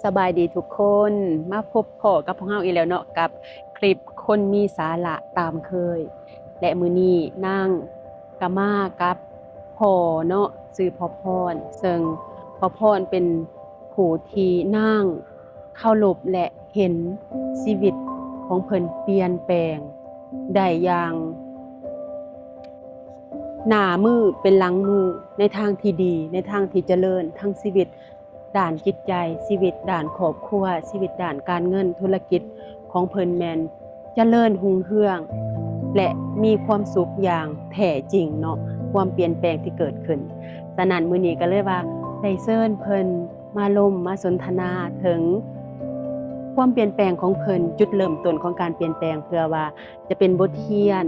สบายดีทุกคนมาพบพ่อกับพวกเราอีกแล้วเนาะกับคลิปคนมีสาระตามเคยและมื้อนี้นั่งกะมากับพ่อเนาะชื่อพ่อพรซึ่งพ่อพรเป็นผู้ที่นั่งเคารพและเห็นชีวิตของเพิ่นเปลี่ยนแปลงได้อย่างหน้ามือเป็นหลังมือในทางที่ดีในทางที่เจริญทั้งชีวิตด้านจิตใจชีวิตด้านครอบครัวชีวิตด้านการเงินธุรกิจของเพิ่นแม่นเจริญรุ่งเรืองและมีความสุขอย่างแท้จริงเนาะความเปลี่ยนแปลงที่เกิดขึ้นฉะนั้นมื้อนี้ก็เลยว่าได้เชิญเพิ่นมาร่วมมาสนทนาถึงความเปลี่ยนแปลงของเพิ่นจุดเริ่มต้นของการเปลี่ยนแปลงเพื่อว่าจะเป็นบทเรียน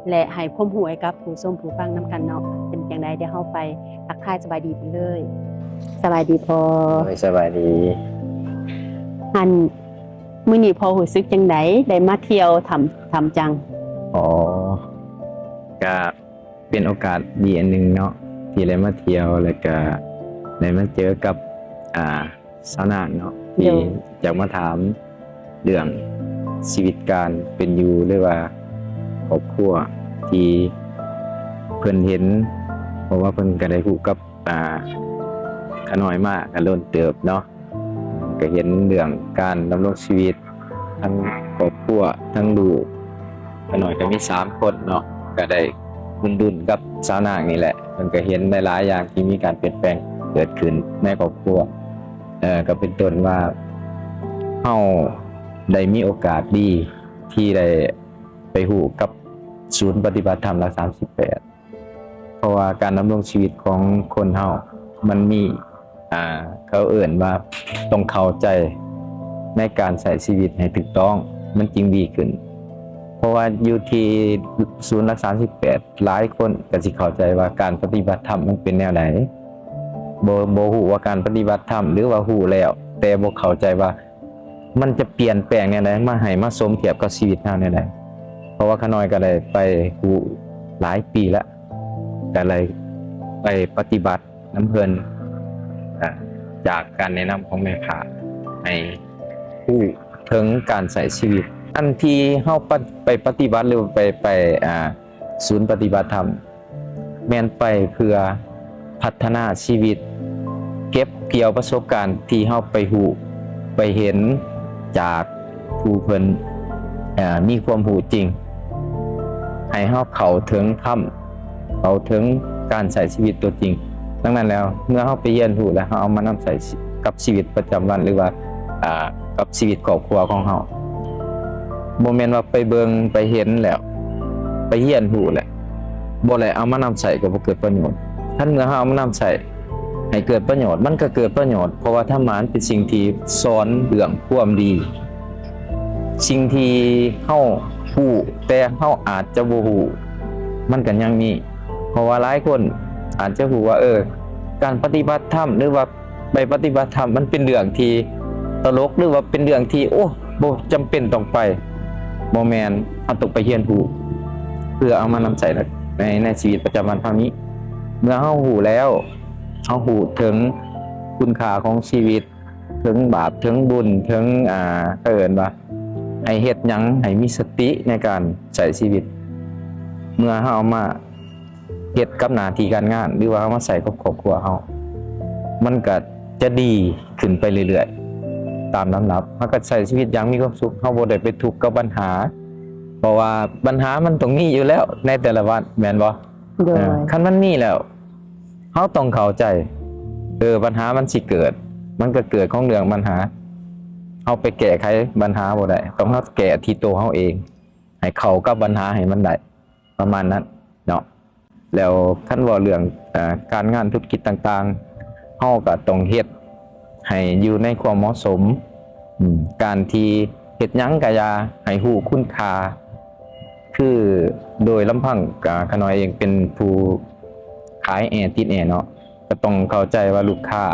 และให้ความรู้ให้กับผู้ชมผู้ฟังนำกันเนาะเป็นจังได๋เดี๋ยวเฮาไปทักทายสบายดีไปเลยสบายดีพอ สบายดี อันมื้อนี้พอรู้สึกจังได๋ได้มาเที่ยวทำจัง อ๋อก็เป็นโอกาสดีอันหนึงเนาะที่ได้มาเที่ยวแล้วก็ได้มาเจอกับสาวนางเนาะที่อยากมาถามเรื่องชีวิตการเป็นอยู่หรือว่าครอบครัวที่เพิ่นเห็นเพราะว่าเพิ่นก็ได้คู่กับขาน้อยมากก็โดนเติบเนาะก็เห็นเรื่องการดำรงชีวิตทั้งครอบครัวทั้งลูกขาน้อยก็มี3คนเนาะก็ได้ดุนกับสาวนางนี่แหละมันก็เห็นหลายๆอย่างที่มีการเปลี่ยนแปลงเกิดขึ้นในครอบครัวก็เป็นต้นว่าเฮาได้มีโอกาสดีที่ได้ไปฮู้กับศูนย์ปฏิบัติธรรมรัก38เพราะว่าการดำรงชีวิตของคนเฮามันมีเขาเอ่ยว่าต้องเข้าใจในการใช้ชีวิตให้ถูกต้องมันจึงดีขึ้นเพราะว่าอยู่ที่ศูนย์รักษา18หลายคนก็สิเข้าใจว่าการปฏิบัติธรรมมันเป็นแนวไหนบ่ฮู้ว่าการปฏิบัติธรรมหรือว่าฮู้แล้วแต่บ่เข้าใจว่ามันจะเปลี่ยนแปลงแนวใดมาให้มาสมเทียบกับชีวิตเฮาแนวใดเพราะว่าขาน้อยก็ได้ไปฮู้หลายปีแล้วก็เลยไปปฏิบัติน้ำเพิ่นจากการแนะนำของแม่ค้าให้ผู้ถึงการใช้ชีวิตอันที่เฮาไปปฏิบัติหรือไปศูนย์ปฏิบัติธรรมแม่นไปเพื่อพัฒนาชีวิตเก็บเกี่ยวประสบการณ์ที่เฮาไปฮู้ไปเห็นจากผู้เพิ่นมีความรู้จริงให้เฮาเข้าถึงธรรมเข้าถึงการใช้ชีวิตตัวจริงดังนั้นแล้วเมื่อเฮาไปเรียนรู้แล้วเฮาเอามานำใช้กับชีวิตประจำวันหรือว่ากับชีวิตครอบครัวของเฮาบ่แม่นว่าไปเบิ่งไปเห็นแล้วไปเรียนรู้แล้วบ่ได้เอามานำใช้ก็บ่เกิดประโยชน์ถ้าเมื่อเฮาเอามานำใช้ให้เกิดประโยชน์มันก็เกิดประโยชน์เพราะว่าธรรมะเป็นสิ่งที่สอนเรื่องความดีสิ่งที่เฮาฮู้แต่เฮาอาจจะบ่ฮู้มันก็ยังมีเพราะว่าหลายคนอาจจะฮู้ว่าการปฏิบัติธรรมหรือว่าไปปฏิบัติธรรมมันเป็นเรื่องที่ตลกหรือว่าเป็นเรื่องที่บ่จำเป็นต้องไปบ่แม่นเฮาต้องไปเรียนรู้เพื่อเอามานำใช้ในชีวิตประจำวันเฮานี้เมื่อเฮาฮู้แล้วเฮาฮู้ถึงคุณค่าของชีวิตถึงบาปถึงบุญถึงเขาเอิ้นว่าให้เฮ็ดหยังให้มีสติในการใช้ชีวิตเมื่อเฮาเอามาเฮ็ดกับหน้าที่การงานหรือว่าเอามาใส่กับครอบครัวเฮามันก็จะดีขึ้นไปเรื่อยๆตามลำดับเฮาก็ใช้ชีวิตอย่างมีความสุขเฮาบ่ได้ไปทุกข์กับปัญหาเพราะว่าปัญหามันต้องมีอยู่แล้วในแต่ละวันแม่นบ่คันมันมีแล้วเฮาต้องเข้าใจปัญหามันสิเกิดมันก็เกิดของเรื่องปัญหาเฮาไปแก้ไขปัญหาบ่ได้ต้องเฮาแก้ที่ตัวเฮาเองให้เข้ากับปัญหาให้มันได้ประมาณนั้นเนาะแล้วคันว่าเรื่องการงานธุรกิจต่างๆเฮาก็ต้องเฮ็ดให้อยู่ในความเหมาะสมการที่เฮ็ดหยังก็อย่าให้ฮู้คุณค่าคือโดยลำพังขาน้อยเองเป็นผู้ขายแอร์ติดแอร์เนาะก็ต้องเข้าใจว่าลูกค้า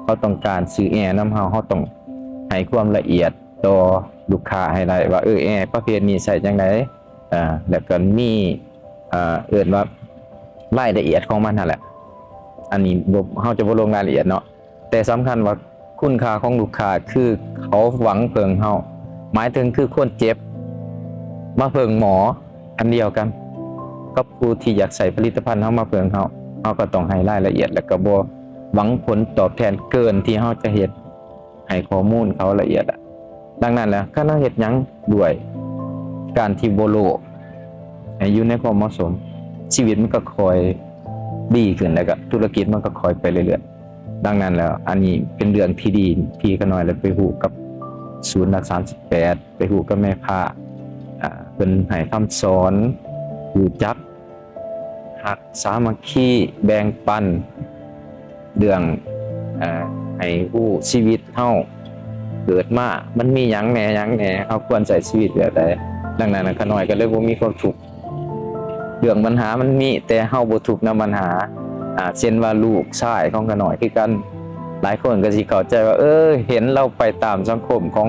เขาต้องการซื้อแอร์นำเฮาต้องให้ความละเอียดต่อลูกค้าให้ได้ว่าแอร์ประเภทนี้ใช้จังไดแล้วก็มีเอิ้นว่ารายละเอียดของมันนั่นแหละอันนี้เฮาจะบ่ลงรายละเอียดเนาะแต่สำคัญว่า คุณค่าของลูกค้าคือเขาหวังเพิ่งเฮาหมายถึงคือคนเจ็บมาเพิ่งหมออันเดียวกันกับผู้ที่อยากใส่ผลิตภัณฑ์เฮามาเพิ่งเฮาก็ต้องให้รายละเอียดแล้วก็บ่หวังผลตอบแทนเกินที่เฮาจะเฮ็ดให้ข้อมูลเขาละเอียดดังนั้นแล้วคันเฮาเฮ็ดหยังด้วยการที่บ่โลภให้อยู่ในความเหมาะสมชีวิตมันก็ค่อยดีขึ้นแล้วก็ธุรกิจมันก็ค่อยไปเรื่อยๆดังนั้นแล้วอันนี้เป็นเรื่องที่ดีพี่ก็น้อยแล้วไปฮู้กับศูนย์รัก38ไปฮู้กับแม่ค้าเพิ่นให้คำสอนรู้จักหักสามัคคีแบ่งปันเรื่องให้ฮู้ชีวิตเฮาเกิดมามันมีหยังแหน่เฮาควรใช้ชีวิตแบบใดดังนั้นก็น้อยก็เลยบ่มีความทุกข์เรื่องปัญหามันมีแต่เฮาบ่ทุกข์นำปัญหาเช่นว่าลูกชายของก็น้อยคือกันหลายคนก็สิเข้าใจว่าเห็นเราไปตามสังคมของ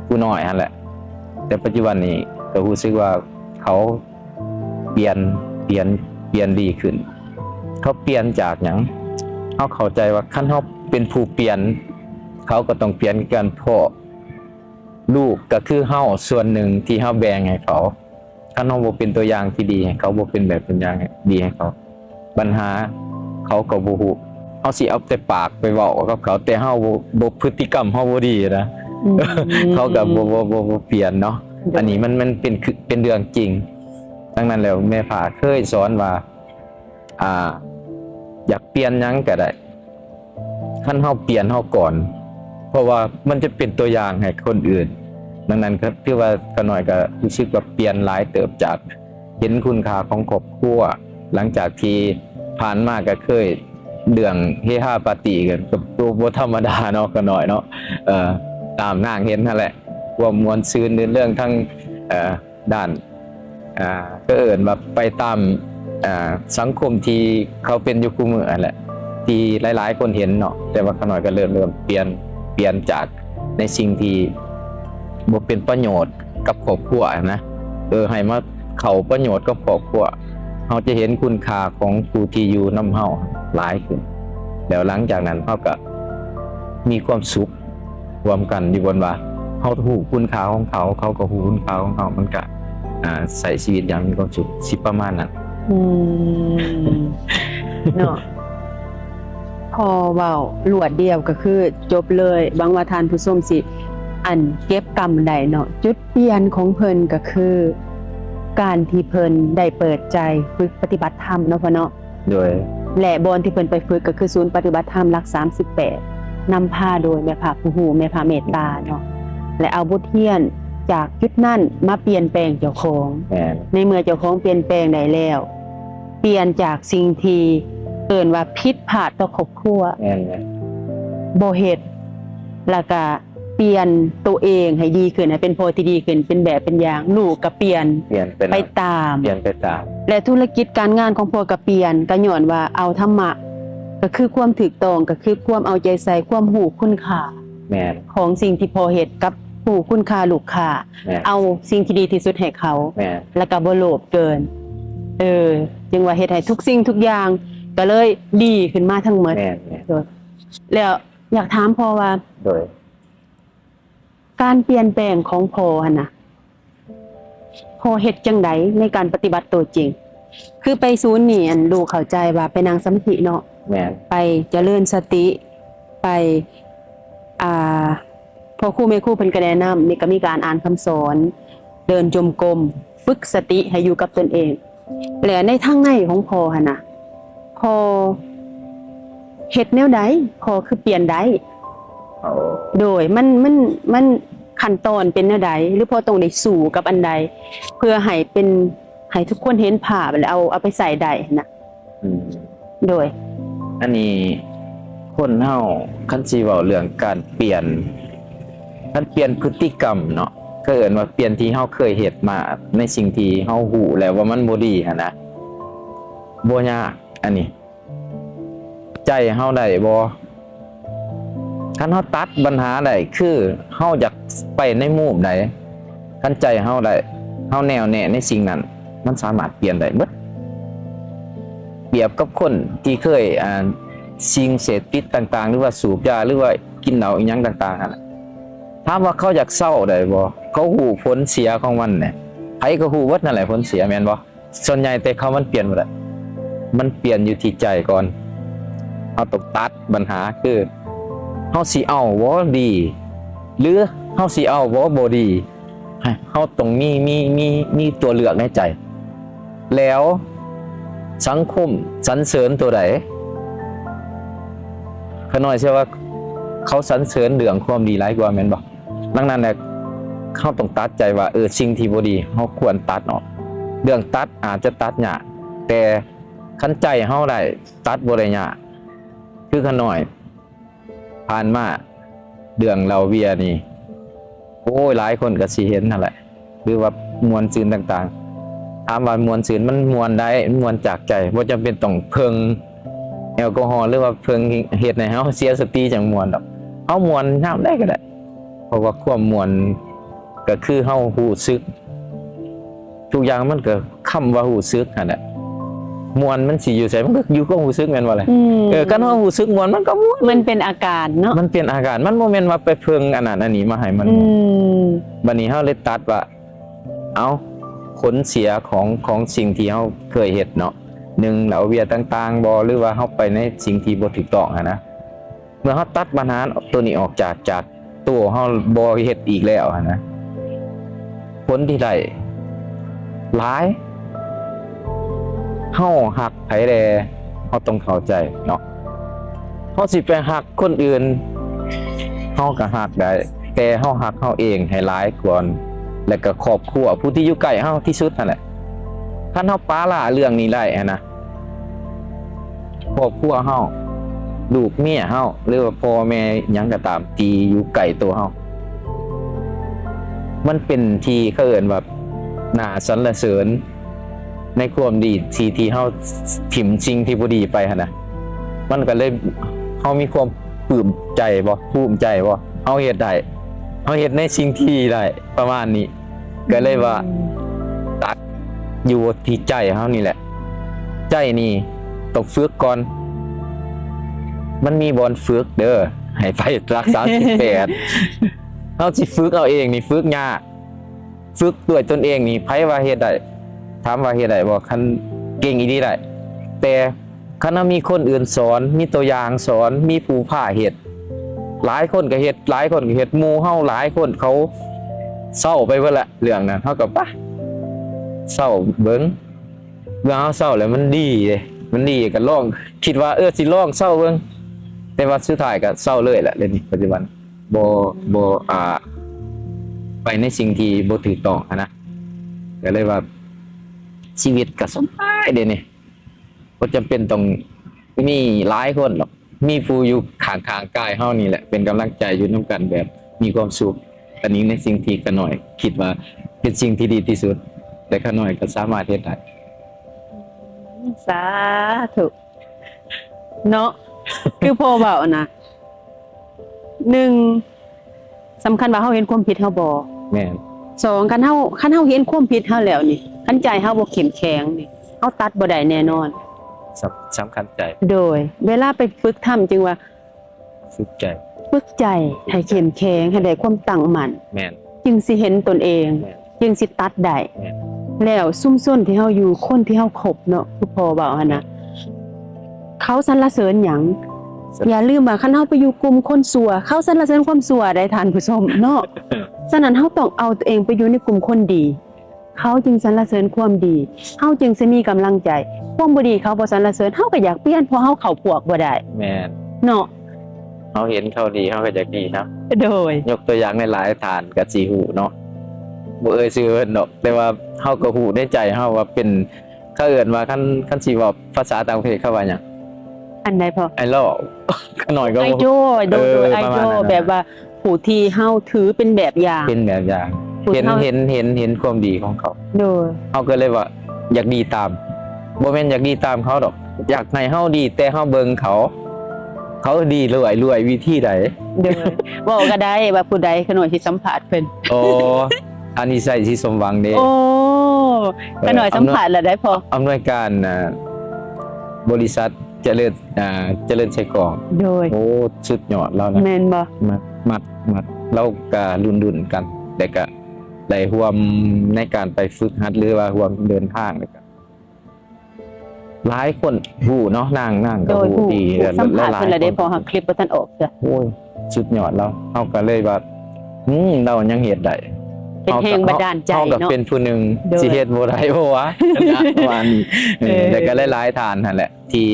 ผู้น้อยนั่นแหละแต่ปัจจุบันนี้ก็รู้สึกว่าเขาเปลี่ยนดีขึ้นเขาเปลี่ยนจากหยังเฮาเข้าใจว่าคันเฮาเป็นผู้เปลี่ยนเขาก็ต้องเปลี่ยนกันเพราะลูกก็คือเฮาส่วนหนึ่งที่เฮาแบ่งให้เขาคันเฮาบ่เป็นตัวอย่างที่ดีให้เขาบ่เป็นแบบเป็นอย่างดีให้เขาปัญหาเขาก็บ่ฮู้เฮาสิเอาแต่ปากไปเว้ากับเขาแต่เฮาบ่พฤติกรรมเฮาบ่ดีนะ เขาก็บ่เปลี่ยนเนาะอันนี้มันเป็นเรื่องจริงดังนั้นแล้วแม่ผาเคยสอนว่าอยากเปลี่ยนหยังก็ได้คันเฮาเปลี่ยนเฮาก่อนเพราะว่ามันจะเป็นตัวอย่างให้คนอื่นดังนั้นก็ถือว่าก็น้อยก็รู้สึกว่าเปลี่ยนหลายเติบจากเห็นคุณค่าของครอบครัวหลังจากที่ผ่านมาก็เคยเรื่องเฮฮาปาร์ตี้กันกับตัวบ่ธรรมดาเนาะก็น้อยเนาะตามนางเห็นนั่นแหละว่ามวลซื่นในเรื่องทั้งด้านก็เอิ้นว่าไปตามสังคมที่เขาเป็นอยู่คู่มือนั่นแหละที่หลายๆคนเห็นเนาะแต่ว่าขน้อยก็เริ่มเปลี่ยนจากในสิ่งที่บ่เป็นประโยชน์กับครอบครัวนะให้มาเข้าประโยชน์กับครอบครัวเฮาจะเห็นคุณค่าของผู้ที่อยู่นำเฮาหลายขึ้นแล้วหลังจากนั้นเฮาก็มีความสุขรวมกันอยู่บนว่าเฮาฮู้คุณค่าของเขาเขาก็ฮู้คุณค่าของเขามันก็ใช้ชีวิตอย่างมีความสุขสิประมาณนั้นเนาะพอเว้าหลวดเดียวก็คือจบเลยบางว่าทานผู้ชมสิอันเก็บกรรมใดเนาะจุดเปลี่ยนของเพิ่นก็คือการที่เพิ่นได้เปิดใจฝึกปฏิบัติธรรมเนาะพ่อเนาะโดยและบอนที่เพิ่นไปฝึกก็คือศูนย์ปฏิบัติธรรมหลัก38นำพาโดยแม่พระผู้ฮู้แม่พระเมตตาเนาะและเอาบทเรียนจากจุดนั้นมาเปลี่ยนแปลงเจ้าของในเมื่อเจ้าของเปลี่ยนแปลงได้แล้วเปลี่ยนจากสิ่งที่เอิ้นว่าผิดพลาดต่อครอบครัวบ่เฮ็ดแล้วก็เปลี่ยนตัวเองให้ดีขึ้นให้เป็นโพธิดีขึ้นเป็นแบบเป็นอย่างลูกก็เปลี่ยนไปตามและธุรกิจการงานของพ่อก็เปลี่ยนก็ย้อนว่าเอาธรรมะก็คือความถูกต้องก็คือความเอาใจใส่ความรู้คุณค่าของสิ่งที่พ่อเฮ็ดกับผู้คุณค่าลูกค้าเอาสิ่งที่ดีที่สุดให้เขาแล้วก็บ่โลภเกินจึงว่าเฮ็ดให้ทุกสิ่งทุกอย่างก็เลยดีขึ้นมาทั้งหมดแล้วอยากถามพ่อว่าการเปลี่ยนแปลงของพ่อหั่นน่ะพ่อเฮ็ดจังไดในการปฏิบัติตัวจริงคือไปศูนย์นี่อันดูเข้าใจว่าไปนั่งสมาธิเนาะไปเจริญสติไปพอครูแม่ครูเพิ่นก็แนะนำนี่ก็มีการอ่านคำสอนเดินจงกรมฝึกสติให้อยู่กับตนเองและในทางในของพ่อหั่นน่ะพ่อเฮ็ดแนวใดพ่อคือเปลี่ยนได้โดยมันขั้นตอนเป็นแนวใดหรือพ่อต้องได้สู้กับอันใดเพื่อให้ทุกคนเห็นภาพแล้วเอาไปใส่ได้น่ะโดยอันนี้คนเฮาคันสิเว้าเรื่องการเปลี่ยนพฤติกรรมเนาะก็เอิ้นว่าเปลี่ยนที่เฮาเคยเฮ็ดมาในสิ่งที่เฮาฮู้แล้วว่ามันบ่ดีหั่นนะบ่ยากอันนี้ใจเฮาได้บ่คันเฮาตัดปัญหาได้คือเฮาอยากไปในมุมใดคันใจเฮาได้เฮาแน่วแน่ในสิ่งนั้นมันสามารถเปลี่ยนได้หมดเปรียบกับคนที่เคย สิ่งเสพติดต่างๆหรือว่าสูบยาหรือว่ากินเหล้าอีหยังต่างๆนั่นน่ะถามว่าเขาอยากเศร้าได้บ่เขาฮู้ผลเสียของมันเนี่ยไผก็ฮู้ว่านั่นแหละผลเสียแม่นบ่ส่วนใหญ่แต่เขามันเปลี่ยนบ่ได้มันเปลี่ยนอยู่ที่ใจก่อนเฮาต้องตัดปัญหาคือเฮาสิเอาบ่ดีหรือเฮาสิเอาบ่ดีเฮาต้องมีตัวเลือกในใจแล้วสังคมสรรเสริญตัวใดขาน้อยเชื่อว่าเขาสรรเสริญเรื่องความดีหลายกว่าแม่นบ่ดังนั้นน่ะเขาต้องตัดใจว่าสิ่งที่บ่ดีเฮาควรตัดออกเรื่องตัดอาจจะตัดยากแต่คันใจเฮาได้ตัดบ่ได้ยากคือขาน้อยผ่านมาเรื่องเหล้าเบียร์นี่โอ้ยหลายคนก็สิเห็นนั่นแหละหรือว่ามวลซืนต่างๆถามว่ามวลซืนมันมวลได้มวลจากใจบ่จำเป็นต้องเพิงแอลกอฮอล์หรือว่าเพิงเฮ็ดให้เฮาเสียสติจังมวลดอกเฮามวลยามได้ก็ได้เพราะว่าความมวลก็คือเฮารู้สึกทุกอย่างมันก็คำว่ารู้สึกนั่นแหละมวลมันสิอยู่ไสมันก็อยู่กับรู้สึกแม่นบ่ล่ะคันเฮารู้สึกมวลมันก็ม่วน มันเป็นอาการเนาะ มันเป็นอาการมันบ่แม่นว่าไปเพิงอันนั้นอันนี้มาให้มันบัดนี้เฮาเลยตัดว่าเอาผลเสียของสิ่งที่เฮาเคยเฮ็ดเนาะ1เหล้าเบียร์ต่างๆบ่หรือว่าเฮาไปในสิ่งที่บ่ถูกต้องนะเมื่อเฮาตัดปัญหาตัวนี้ออกจากตัวเฮาบ่เฮ็ดอีกแล้วนะผลที่ได้หลายเฮาฮักไผแลเฮาต้องเข้าใจเนาะเฮาสิไปฮักคนอื่นเฮาก็ฮักได้แต่เฮาฮักเฮาเองให้หลายก่อนแล้วก็ครอบครัวผู้ที่อยู่ใกล้เฮาที่สุดนั่นแหละคันเฮาปาละเรื่องนี้ได้นะครอบครัวเฮาลูกเมียเฮาหรือว่าพ่อแม่หยังก็ตามที่อยู่ใกล้ตัวเฮามันเป็นที่เขาเอิ้นว่าน่าสรรเสริญในความดีที่เฮาถิ่มสิ่งที่บ่ดีไปหั่นน่ะมันก็เลยเฮามีความปลื้มใจบ่ภูมิใจบ่เฮาเฮ็ดได้เฮาเฮ็ดในสิ่งที่ได้ประมาณนี้ก็เลยว่าตัดอยู่ที่ใจเฮานี่แหละใจนี่ต้องฝึกก่อนมันมีบอนฝึกเด้อให้ไปรักษา18เฮาสิฝึกเอาเองนี่ฝึกยากฝึกด้วยตนเองนี่ไผว่าเฮ็ดได้ถามว่าเฮ็ดได้บ่คันเก่งอีหลีได้แต่คันมีคนอื่นสอนมีตัวอย่างสอนมีผู้พาเฮ็ดหลายคนก็เฮ็ดหลายคนก็เฮ็ดหมู่เฮาหลายคนเขาเศร้าไปเบิดละเรื่องนั้นเฮาก็ปะเศร้าเบิ่งเมื่อเฮาเศร้าแล้วมันดีเด้มันดีก็ลองคิดว่าสิลองเศร้าเบิ่งแต่ว่าสุดท้ายก็เศร้าเลยแหละเดี๋ยวนี้ปัจจุบันบ่ไปในสิ่งที่บ่ถูกต้องนะก็เลยว่าชีวิตก็สบายเด้นี่บ่จำเป็นต้องมีหลายคนหรอกมีผู้อยู่ข้างๆกายเฮานี่แหละเป็นกำลังใจอยู่นํกันแบบมีความสุขอันนี้ในสิ่งที่ขาน้อยคิดว่าเป็นสิ่งที่ดีที่สุดแต่ขาน้อยก็สามารถเฮ็ดได้ สาธุเนาะ คือพ่อเว้านะ1สำคัญว่าเฮาเห็นความผิดเฮาบ่ แม่น 2คันเฮาเห็นความผิดเฮาแล้วนี่คันใจเฮาบ่เข้มแข็งนี่เฮาตัดบ่ได้แน่นอน สำคัญใจ โดยเวลาไปฝึกทำจึงว่า ฝึกใจ ฝึกใจให้เข้มแข็งให้ได้ความตั้งมั่น แม่น จึงสิเห็นตนเอง แม่น จึงสิตัดได้ แม่น แล้วซุ่มซ่นที่เฮาอยู่คนที่เฮาคบเนาะคือพ่อเว้าหั่นน่ะเขาสรรเสริญหยังอย่าลืมว่าคันเฮาไปอยู่กลุ่มคนชั่วเขาสรรเสริญความชั่วได้ท่านผู้ชมเนาะ ฉะนั้นเฮาต้องเอาตัวเองไปอยู่ในกลุ่มคนดีเขาจึงสรรเสริญความดีเฮาจึงสิมีกำลังใจความบ่ดีเขาบ่สรรเสริญเฮาก็อยากเปลี่ยนเพราะเฮาเข้าพวกบ่ได้ แม่น เนาะ เฮาเห็นเขาดีเฮาก็อยากดีครับ โดย ยกตัวอย่างในหลายฐานก็สิฮู้เนาะบ่เอ่ยชื่อเพิ่นดอกแต่ว่าเฮาก็ฮู้ในใจเฮาว่าเป็นเขาเอิ้นว่าคันสิเว้าภาษาต่างประเทศเขาว่าหยัง อันใดพอ ไอลอขาน้อยก็ ไอโดโดยไอ ประ โด มาณนั้น แบบว่าผู้ที่เฮาถือเป็นแบบอย่าง เป็นแบบอย่าง ผู้ เห็น เฒ่า เห็นความดีของเขา โดย เฮาก็เลยว่าอยากดีตามบ่แม่นอยากดีตามเขาดอก อยากให้เฮาดีแต่เฮาเบิ่งเขาดีรวยวิธีใด โดยเว้าก็ได้ว่าผู้ใดขน่อยสิสัมภาษณ์เพิ่น โอ้อันนี้ใส่สิสมหวังเด้ โอ้ขน่อยสัมภาษณ์แล้วได้พอ อำนวยการบริษัท เจริญเจริญชัยกอง โดย โอ้สุดยอดแล้วนะ แม่นบ่ มัดเราก็รุ่นกันแต่ก็ได้ร่วมในการไปฝึกหัดหรือว่าร่วมเดินทางเลยก็หลายคนฮู้เนาะนางก็ โดย ฮู้ ผู้ ดี สัมภาษณ์ หลา เพิ่ ย นละได้ คน พอหักคลิปบ่ทันออกจ้ะ โอ้ยสุดยอดแล้วเฮาก็เลยว่าเรายังเฮ็ดได้ เป็นแรงบันดาลใจ เฮาก็ เนาะ เป็นผู้หนึง โดย สิเฮ็ดบ่ได้บ่วะนะประมาณนี้แต่ก็หลายๆทานนั่นแหละ ที่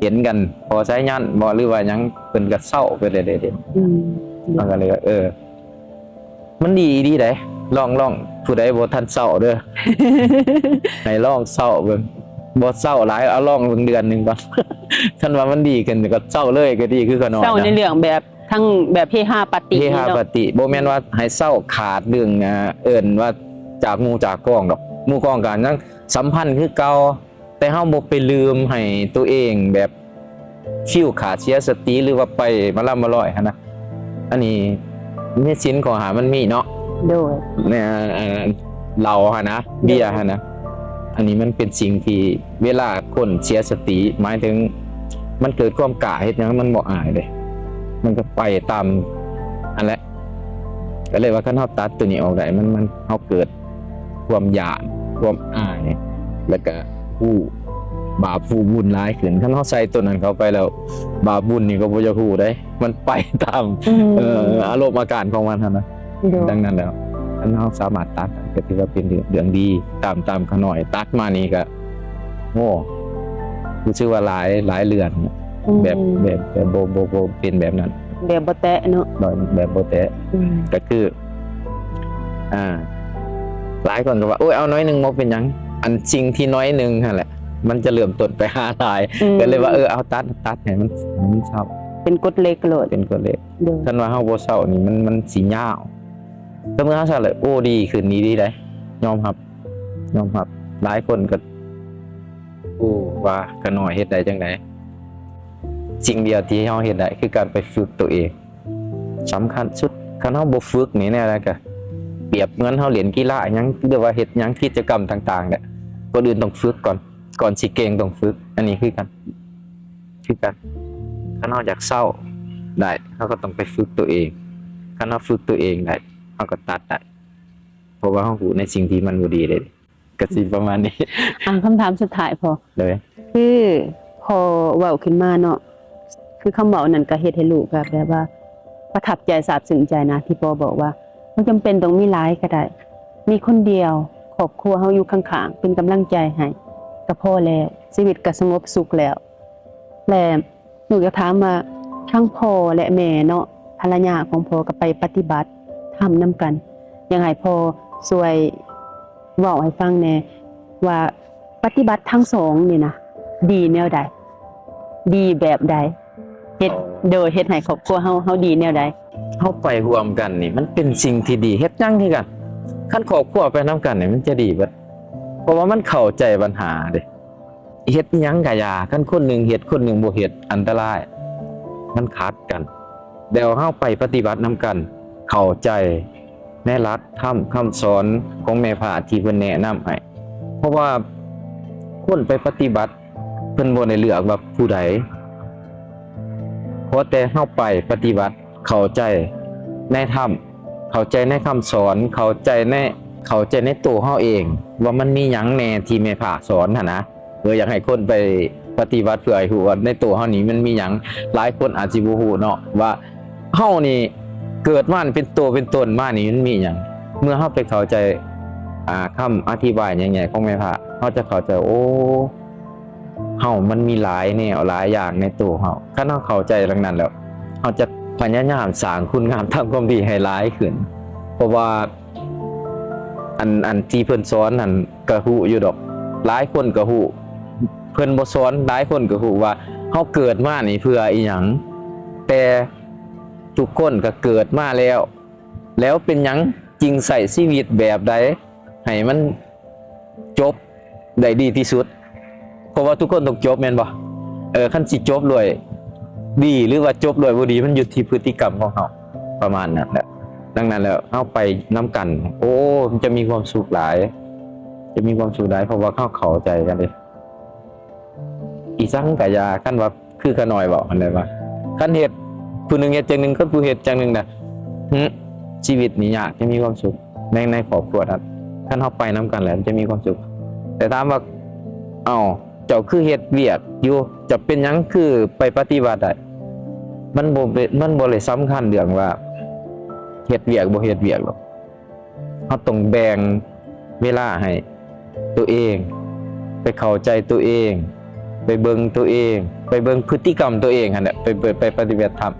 เห็นกันพอใช้ยันบ่หรือว่าหยังเพิ่นก็เศร้าไปเรื่อยๆ อืม มันก็เลยว่ามันดีเด้ลองผู้ใดบ่ทันเศร้าเด้อ ให้ลองเศร้าเบิ่งบ่เศร้าหลายเอาลองเบิ่งเดือนหนึงก่อน คันว่ามันดีขึ้นก็เศร้าเลยก็ดีคือกันเนาะ เศร้าในเรื่องแบบทั้งแบบเฮฮาปาร์ตี้ เฮฮา เนาะ ปฏิบ่แม่นว่าให้เศร้าขาดเรื่องเอิ้นว่าจากหมู่จากกองดอกหมู่กองกันยังสัมพันธ์คือเก่าแต่เฮาบ่ไปลืมให้ตัวเองแบบฟิวขาดเสียสติหรือว่าไปมาล่ำมาลอยหั่นนะอันนี้ในศีลของหามันมีเนาะ โดย เนี่ยเราฮะนะเบียร์ฮะนะอันนี้มันเป็นสิ่งที่เวลาคนเสียสติหมายถึงมันเกิดความกล้าเฮ็ดหยังมันบ่อายเลยมันก็ไปตามอันแหละก็เลยว่าคันเฮาตัดตัวนี้ออกได้มันเฮาเกิดความหยาดความอายแล้วก็ผู้บาปผู้บุญร้ายขึ้นคันเฮาใส่ตัวนั้นเข้าไปแล้ว บาปบุญนี่ก็บ่จะฮู้ได้ มันไปตามอารมณ์อาการของมันหั่นนะ โดย ดังนั้นแล้วถ้าเราสามารถตัดก็ถือว่าเป็นเรื่องดีตามขาน่อยตัดมานี่ก็โอ้รู้สึกว่าหลายเรือนแบบโบเป็นแบบนั้น แบบบ่แตะเนาะ แบบโบแตะก็คือหลายคนก็ว่าโอ้ยเอาน้อยหนึงบ่เป็นหยังอันสิ่งที่น้อยหนึงนั่นแหละมันจะเริ่มต้นไปหาตายก็เลยว่าเอาตัดให้มันเศร้า เป็นกฎเหล็กโลด เป็นกฎเหล็ก โดย คันว่าเฮาบ่เศร้านี่มันสิยาวแต่เมื่อเฮาเศร้าเลยโอ้ดีขึ้นดีได้ยอมรับหลายคนก็โอ้ว่าก็น้อยเฮ็ดได้จังได๋สิ่งเดียวที่เฮาเฮ็ดได้คือการไปฝึกตัวเองสำคัญสุดคันเฮาบ่ฝึกนี่แน่แล้วก็เปรียบเหมือนเฮาเล่นกีฬาหยังหรือว่าเฮ็ดหยังกิจกรรมต่างๆเนี่ยก่อนอื่นต้องฝึกก่อนสิเก่งต้องฝึกอันนี้คือกันคันเฮาอยากเศร้าได้เขาก็ต้องไปฝึกตัวเองถ้าเราฝึกตัวเองได้เขาก็ตัดได้เพราะว่าเขาหูในสิ่งที่มันบ่ดีเลยก็สิประมาณนี้ คำถามสุดท้ายพอ เลย คือพอเว้าขึ้นมาเนาะคือคำเว้านั้นก็เฮ็ดให้ลูกก็แบบว่า ประทับใจซาบซึ้งใจนะที่พ่อบอกว่าบ่จำเป็นต้องมีหลายก็ได้มีคนเดียวครอบครัวเฮาอยู่ข้างๆเป็นกำลังใจให้ก็พอแล้วชีวิตก็สงบสุขแล้วและหนูจะถามว่าทั้งพ่อและแม่เนาะภรรยาของพ่อก็ไปปฏิบัติทำนํกันยังไงพ่อช่วยเว้าให้ฟังแหน่ว่าปฏิบัติทั้งสองนี่นะดีแนวใดดีแบบใดเฮ็ดโดยเฮ็ดให้ครอบครัวเฮาดีแนวใด เขาไปรวมกันนี่มันเป็นสิ่งที่ดีเฮ็ดจังที่กันคันครอบครัวไปนํกันนี่มันจะดีเบิดเพราะว่ามันเข้าใจปัญหาเด้เฮ็ดหยังก็อย่าคันคนหนึงเฮ็ดคนหนึงบ่เฮ็ดอันตรายมันขัดกันเดี๋ยวเฮาไปปฏิบัตินํกันเข้าใจในหลักธรรมคำสอนของแม่พระที่เพิ่นแนะนำให้เพราะว่าคนไปปฏิบัติเพิ่นบ่ได้เลือกว่าผู้ใดเพราะแต่เฮาไปปฏิบัติเข้าใจในธรรมเข้าใจในคำสอนเข้าใจในตัวเฮาเองว่ามันมีหยังแน่ที่แม่พระสอนหั่นนะอยากให้คนไปปฏิบัติเพื่อให้รู้ว่าในตัวเฮานี่มันมีหยังหลายคนอาจสิบ่ฮู้เนาะว่าเฮานี่เกิดมาเป็นตัวเป็นตนมานี่มันมีหยังเมื่อเฮาไปเข้าใจคำอธิบายใหญ่ๆของแม่พระเฮาจะเข้าใจโอ้เฮามันมีหลายแนวหลายอย่างในตัวเฮาคันเฮาเข้าใจดังนั้นแล้วเฮาจะพยายามสร้างคุณงามทำความดีให้หลายขึ้นเพราะว่าอันที่เพิ่นสอนนั่นก็ฮู้อยู่ดอกหลายคนก็ฮู้เพิ่นบ่สอนหลายคนก็ฮู้ว่าเฮาเกิดมานี่เพื่ออีหยังแต่ทุกคนก็เกิดมาแล้วเป็นหยังจริงใส่ชีวิตแบบใดให้มันจบได้ดีที่สุดเพราะว่าทุกคนต้องจบแม่นบ่คันสิจบด้วยดีหรือว่าจบด้วยบ่ดีมันอยู่ที่พฤติกรรมของเฮาประมาณนั้นแหละดังนั้นแล้วเฮาไปนํกันโอ้มันจะมีความสุขหลายเพราะว่าเข้าใจกันเด้อี อีสังกะยาคันว่าคือขะน้อยเว้าคั่นได้ว่าคันเฮ็ดผู้หนึงเฮ็ดจังหนึงคนผู้เฮ็ดจังหนึงน่ะชีวิตนี่ยากจะมีความสุขในครอบครัวนั้นคันเฮาไปนํกันแล้วจะมีความสุขแต่ถามว่าเอ้าเจ้าคือเฮ็ดเวียกอยู่จะเป็นหยังคือไปปฏิบัติได้มันบ่ได้สำคัญเรื่องว่าเฮ็ดเวียกบ่เฮ็ดเวียกหรอกเฮาต้องแบ่งเวลาให้ตัวเองไปเข้าใจตัวเองไปเบิ่งตัวเองไปเบิ่งพฤติกรรมตัวเองหั่นแหละไปปฏิบัติธรรม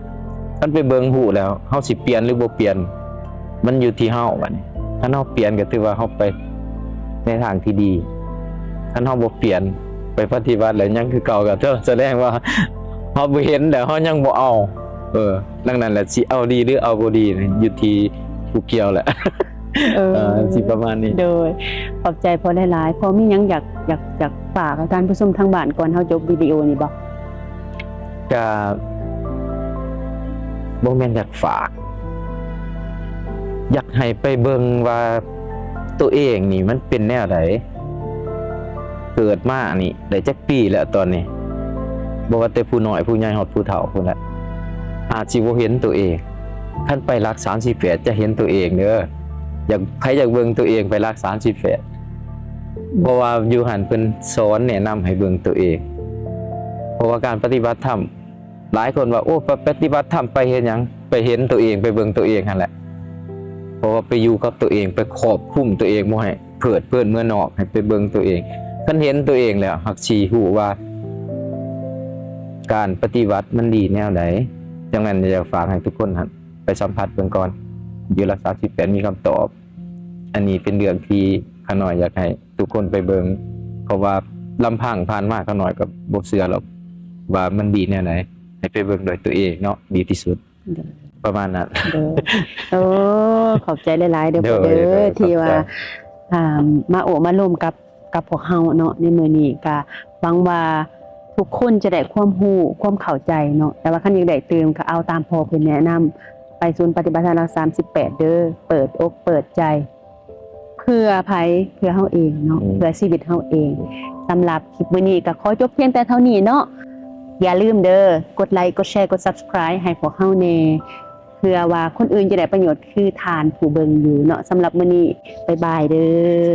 คันไปเบิ่งฮู้แล้วเฮาสิเปลี่ยนหรือบ่เปลี่ยนมันอยู่ที่เฮาบัดนี้ถ้าเฮาเปลี่ยนก็ถือว่าเฮาไปในทางที่ดีถ้าเฮาบ่เปลี่ยนไปปฏิบัติแล้วยังคือเก่าก็แสดงว่าเฮาบ่เห็นแล้วเฮายังบ่เอาดังนั้นแหละสิเอาดีหรือเอาบ่ดีอยู่ที่ผู้เกี่ยวแหละ สิประมาณนี้โดยขอบใจพอหลายๆพอมีหยังอยากฝากกับท่านผู้ชมทางบ้านก่อนเฮาจบวิดีโอนี้บ่ ก็บ่แม่นอยากฝากอยากให้ไปเบิ่งว่าตัวเองนี่มันเป็นแนวใดเกิดมานี่ได้จักปีแล้วตอนนี้บ่ว่าแต่ผู้น้อยผู้ใหญ่ฮอดผู้เฒ่าพุ่นแหละอาจสิบ่เห็นตัวเองคันไปรัก38จะเห็นตัวเองเด้อใครอยากเบิ่งตัวเองไปรัก38เพราะว่าอยู่หันเพิ่นสอนแนะนำให้เบิ่งตัวเองเพราะว่าการปฏิบัติธรรมหลายคนว่าโอ้ปฏิบัติธรรมไปเฮ็ดหยังไปเห็นตัวเองไปเบิ่งตัวเองหั่นแหละเพราะว่าไปอยู่กับตัวเองไปครอบคลุมตัวเองบ่ให้เพิดเพิ่นเมื่อนอกให้ไปเบิ่งตัวเองคันเห็นตัวเองแล้วหักสิฮู้ว่าการปฏิบัติมันดีแนวใดจังนั้นอยากฝากให้ทุกคนหั่นไปสัมผัสเบิ่งก่อนอยู่รักษา18มีคำตอบอันนี้เป็นเรื่องที่ข้าน้อยอยากให้ทุกคนไปเบิ่งเพราะว่าลำพังผ่านมาข้าน้อยก็บ่เชื่อหรอกว่ามันดีแนวไหนให้ไปเบิ่งด้วยตัวเองเนาะดีที่สุดประมาณนั้นขอบใจหลายๆเด้อพ่อเด้อที่ว่ามาโอมาร่วมกับพวกเฮาเนาะในมื้อนี้ก็หวังว่าทุกคนจะได้ความรู้ความเข้าใจเนาะแต่ว่าคันอยากได้เติมก็เอาตามพ่อเพิ่นแนะนำไปศูนย์ปฏิบัติธรรม38เด้อเปิดอกเปิดใจเพื่อไผเพื่อเฮาเองเนาะเพื่อชีวิตเฮาเองสำหรับคลิปมื้อนี้ก็ขอจบเพียงแต่เท่านี้เนาะอย่าลืมเด้อกดไลค์กดแชร์กด Subscribe ให้พวกเฮาแน่เพื่อว่าคนอื่นจะได้ประโยชน์คือทานผู้เบิ่งอยู่เนาะสำหรับมื้อนี้บ๊ายบายเด้อ